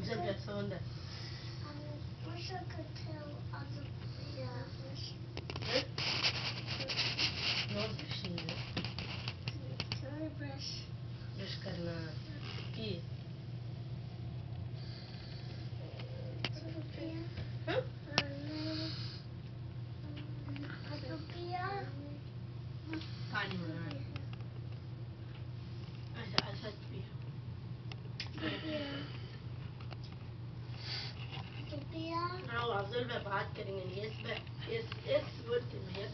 زبدة صوندة. I wish I could tell other fish. Nose brushing Can I brush? Brush करना की हाँ पानी में ऐसा भी हाँ अफजल में बात करेंगे इस वर्ड में